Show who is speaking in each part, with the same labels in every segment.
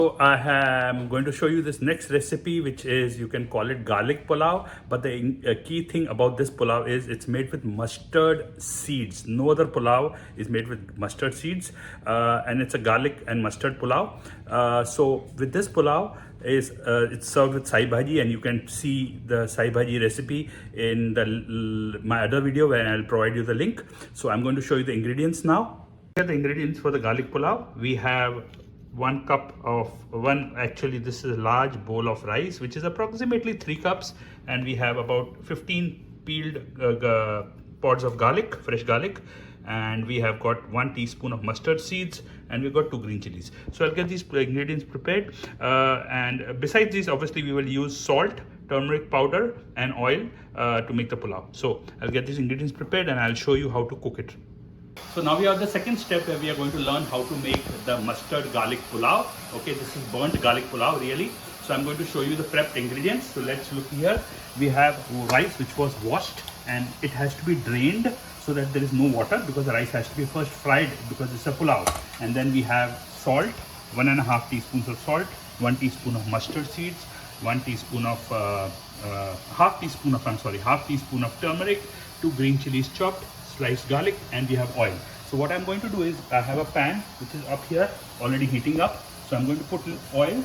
Speaker 1: So I am going to show you this next recipe, which is, you can call it garlic pulao, but the key thing about this pulao is it's made with mustard seeds. No other pulao is made with mustard seeds, and it's a garlic and mustard pulao. So with this pulao is it's served with sai bhaji, and you can see the sai bhaji recipe in my other video where I'll provide you the link. So I'm going to show you the ingredients now. Here are the ingredients for the garlic pulao. We have actually this is a large bowl of rice, which is approximately 3 cups, and we have about 15 peeled pods of garlic, fresh garlic, and we have got 1 teaspoon of mustard seeds, and we've got 2 green chilies. So I'll get these ingredients prepared, and besides these, obviously we will use salt, turmeric powder and oil to make the pulao. So I'll get these ingredients prepared and I'll show you how to cook it. So now we are the second step where we are going to learn how to make the mustard garlic pulao. Okay, this is burnt garlic pulao really. So I'm going to show you the prepped ingredients. So let's look here. We have rice which was washed, and it has to be drained so that there is no water, because the rice has to be first fried because it's a pulao. And then we have salt, 1.5 teaspoons of salt, 1 teaspoon of mustard seeds, 1 teaspoon of half teaspoon of turmeric, 2 green chilies chopped, sliced garlic, and we have oil. So what I'm going to do is, I have a pan which is up here already heating up. So I'm going to put oil,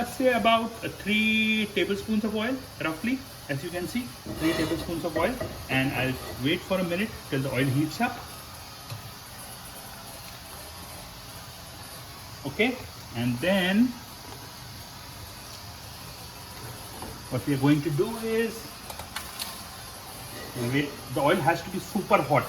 Speaker 1: say about 3 tablespoons of oil roughly, as you can see, 3 tablespoons of oil, and I'll wait for a minute till the oil heats up. Okay, and then what we are going to do is, wait. The oil has to be super hot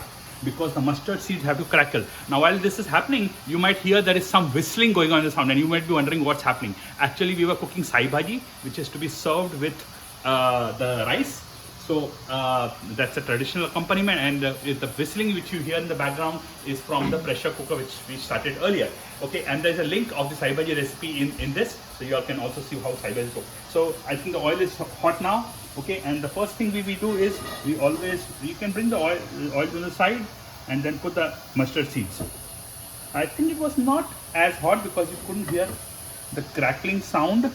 Speaker 1: because the mustard seeds have to crackle. Now while this is happening, you might hear there is some whistling going on in the sound, and you might be wondering what's happening. Actually, we were cooking sai bhaji, which is to be served with the rice. So that's a traditional accompaniment, and the whistling which you hear in the background is from the pressure cooker which we started earlier. Okay, and there's a link of the sai bhaji recipe in this, so you all can also see how sai bhaji is cooked. So I think the oil is hot now. Okay, and the first thing we do is, you can bring the oil to the side and then put the mustard seeds. I think it was not as hot because you couldn't hear the crackling sound.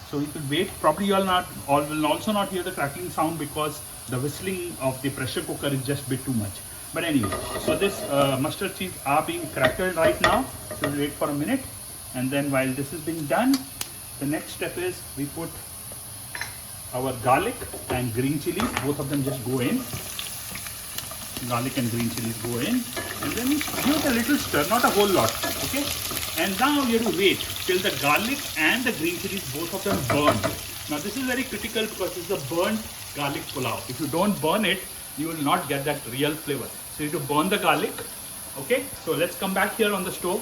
Speaker 1: So you could wait. Probably you will also not hear the crackling sound because the whistling of the pressure cooker is just a bit too much. But anyway, so this mustard seeds are being crackled right now. So we'll wait for a minute, and then while this is being done, the next step is we put our garlic and green chilies. Both of them just go in. Garlic and green chilies go in, and then give it a little stir, not a whole lot. Okay, and now you have to wait till the garlic and the green chilies, both of them burn. Now this is very critical because it's a burnt garlic pulao. If you don't burn it, you will not get that real flavor. So you have to burn the garlic. Okay, so let's come back here on the stove.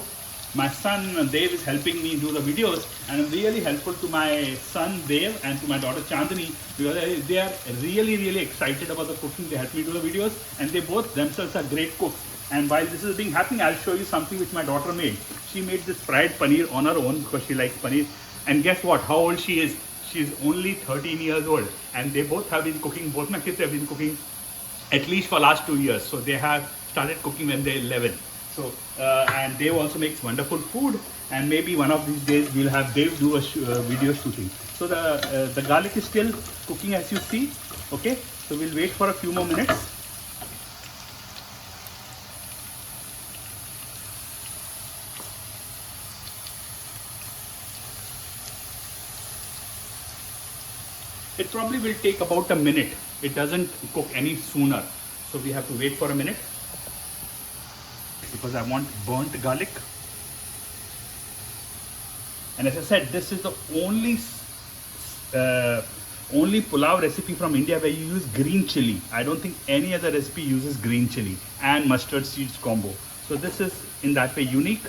Speaker 1: My son Dev is helping me do the videos, and I'm really helpful to my son Dev and to my daughter Chandani, because they are really excited about the cooking. They help me do the videos, and they both themselves are great cooks. And while this is being happening, I'll show you something which my daughter made. She made this fried paneer on her own because she likes paneer. And guess what? How old she is? She's only 13 years old, and they both have been cooking. Both my kids have been cooking at least for last 2 years. So they have started cooking when they're 11. So and Dave also makes wonderful food, and maybe one of these days we'll have Dave do a video shooting. So the garlic is still cooking, as you see. Okay, so we'll wait for a few more minutes. It probably will take about a minute. It doesn't cook any sooner, so we have to wait for a minute, because I want burnt garlic. And as I said, this is the only pulao recipe from India where you use green chili. I don't think any other recipe uses green chili and mustard seeds combo. So this is in that way unique,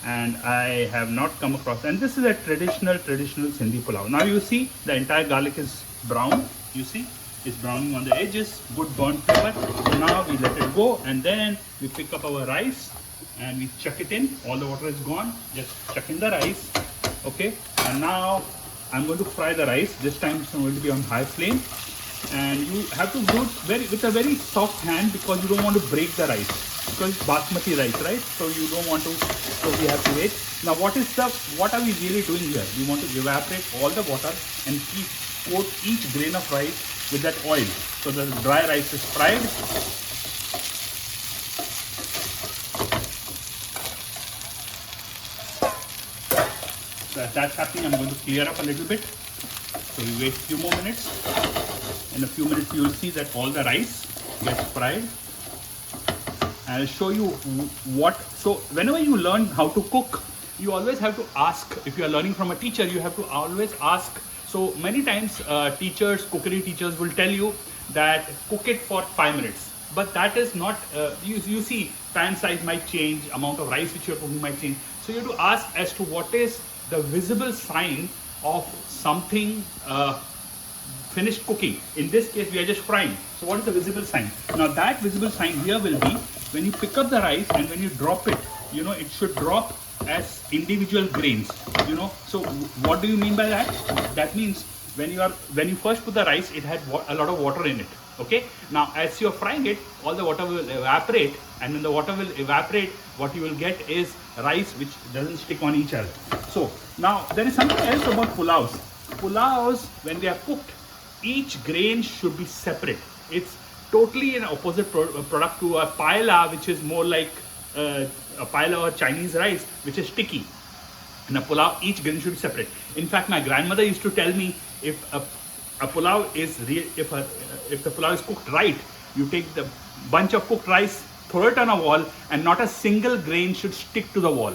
Speaker 1: and I have not come across. And this is a traditional Sindhi pulao. Now you see the entire garlic is brown. You see, it's browning on the edges, good burnt flavor. So now we let it go, and then we pick up our rice and we chuck it in. All the water is gone. Just chuck in the rice. Okay, and now I'm going to fry the rice. This time it's going to be on high flame, and you have to do it with a very soft hand because you don't want to break the rice. because it's basmati rice, right? So you don't want to, so we have to wait. Now what are we really doing here? We want to evaporate all the water and coat each grain of rice with that oil. So the dry rice is fried. So as that's happening, I'm going to clear up a little bit. So we wait a few more minutes. In a few minutes, you will see that all the rice gets fried. I'll show you what. So whenever you learn how to cook, you always have to ask. If you are learning from a teacher, you have to always ask. So many times teachers, cookery teachers will tell you that cook it for 5 minutes. But that is not, you see pan size might change, amount of rice which you are cooking might change. So you have to ask as to what is the visible sign of something finished cooking. In this case, we are just frying. So what is the visible sign? Now that visible sign here will be when you pick up the rice and when you drop it, you know, it should drop as individual grains, you know. So what do you mean by that? That means when you first put the rice, it had a lot of water in it. Okay. Now as you're frying it, all the water will evaporate, and when the water will evaporate, what you will get is rice which doesn't stick on each other. So now there is something else about pulavs. Pulavs, when they are cooked, each grain should be separate. It's totally an opposite product to a paella, which is more like a paella or Chinese rice, which is sticky. In a pulav, each grain should be separate. In fact, my grandmother used to tell me, if a pulav is if the pulav is cooked right, you take the bunch of cooked rice, throw it on a wall, and not a single grain should stick to the wall.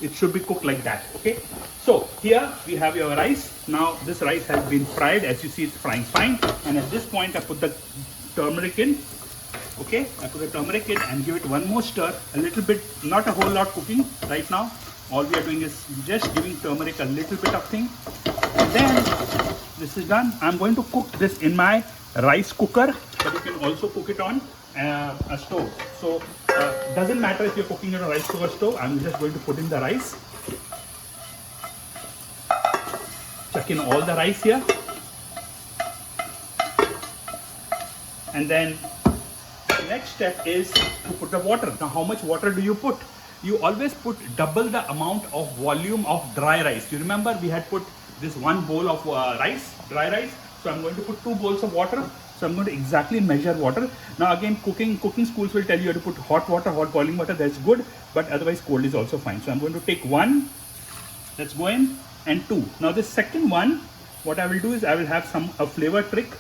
Speaker 1: It should be cooked like that. Okay. So here we have your rice. Now this rice has been fried. As you see, it's frying fine. And at this point, I put the turmeric in. Okay, I put the turmeric in and give it one more stir. A little bit, not a whole lot cooking right now. All we are doing is just giving turmeric a little bit of thing. And then this is done. I'm going to cook this in my rice cooker, but you can also cook it on a stove. So doesn't matter if you're cooking on a rice cooker stove. I'm just going to put in the rice. Chuck in all the rice here. And then the next step is to put the water. Now how much water do you put? You always put double the amount of volume of dry rice. You remember we had put this one bowl of rice, dry rice. So I'm going to put 2 bowls of water. So I'm going to exactly measure water. Now again, cooking schools will tell you to put hot water, hot boiling water. That's good, but otherwise cold is also fine. So I'm going to take 1, let's go in, and 2. Now this second one, what I will do is I will have a flavor trick.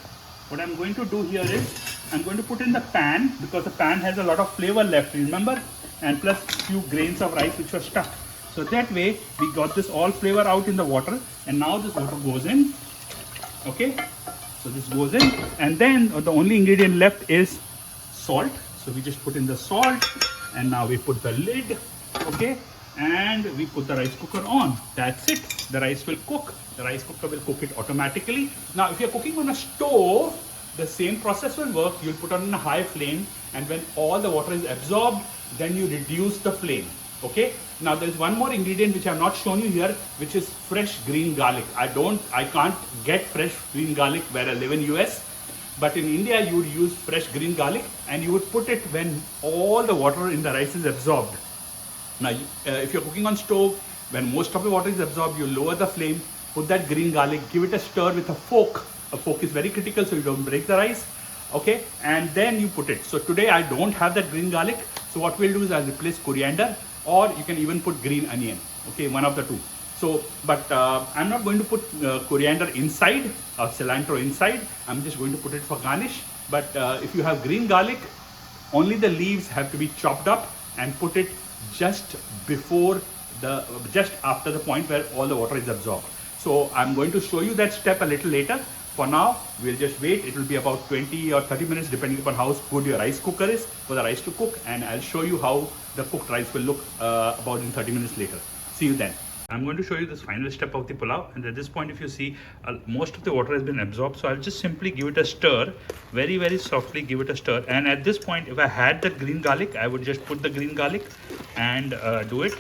Speaker 1: What I'm going to do here is I'm going to put in the pan, because the pan has a lot of flavor left, remember, and plus few grains of rice which were stuck. So that way we got this all flavor out in the water, and now this water goes in. Okay, so this goes in, and then the only ingredient left is salt. So we just put in the salt, and now we put the lid. Okay, and we put the rice cooker on. That's it. The rice will cook. The rice cooker will cook it automatically. Now if you're cooking on a stove, the same process will work. You'll put on a high flame, and when all the water is absorbed, then you reduce the flame. Okay. Now there is one more ingredient which I have not shown you here, which is fresh green garlic. I can't get fresh green garlic where I live in US, but in India you would use fresh green garlic, and you would put it when all the water in the rice is absorbed. Now if you're cooking on stove, when most of the water is absorbed, you lower the flame, put that green garlic, give it a stir with a fork. A fork is very critical so you don't break the rice. Okay, and then you put it. So today I don't have that green garlic, so what we'll do is I'll replace coriander, or you can even put green onion. Okay, one of the two. So but I'm not going to put coriander inside or cilantro inside. I'm just going to put it for garnish. But if you have green garlic, only the leaves have to be chopped up and put it just after the point where all the water is absorbed. So I'm going to show you that step a little later. For now, we'll just wait. It will be about 20 or 30 minutes depending upon how good your rice cooker is for the rice to cook, and I'll show you how the cooked rice will look about in 30 minutes later. See you then. I'm going to show you this final step of the pulav, and at this point if you see most of the water has been absorbed, so I'll just simply give it a stir, very very softly give it a stir. And at this point, if I had the green garlic, I would just put the green garlic and do it,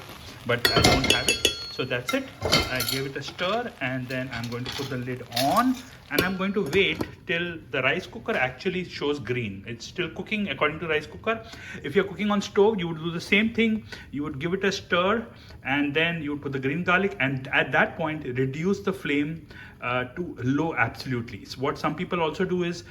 Speaker 1: but I don't have it. So that's it. I gave it a stir, and then I'm going to put the lid on, and I'm going to wait till the rice cooker actually shows green. It's still cooking according to rice cooker. If you're cooking on stove, you would do the same thing. You would give it a stir, and then you would put the green garlic, and at that point reduce the flame to low absolutely. So what some people also do is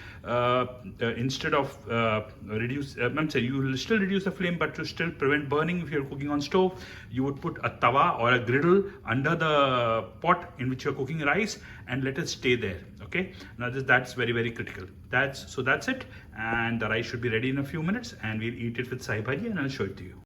Speaker 1: instead of I'm sorry, you will still reduce the flame, but to still prevent burning, if you're cooking on stove, you would put a tawa or a griddle under the pot in which you're cooking rice and let it stay there. Okay, now that's very, very critical. That's it, and the rice should be ready in a few minutes, and we'll eat it with sahi bhaji, and I'll show it to you.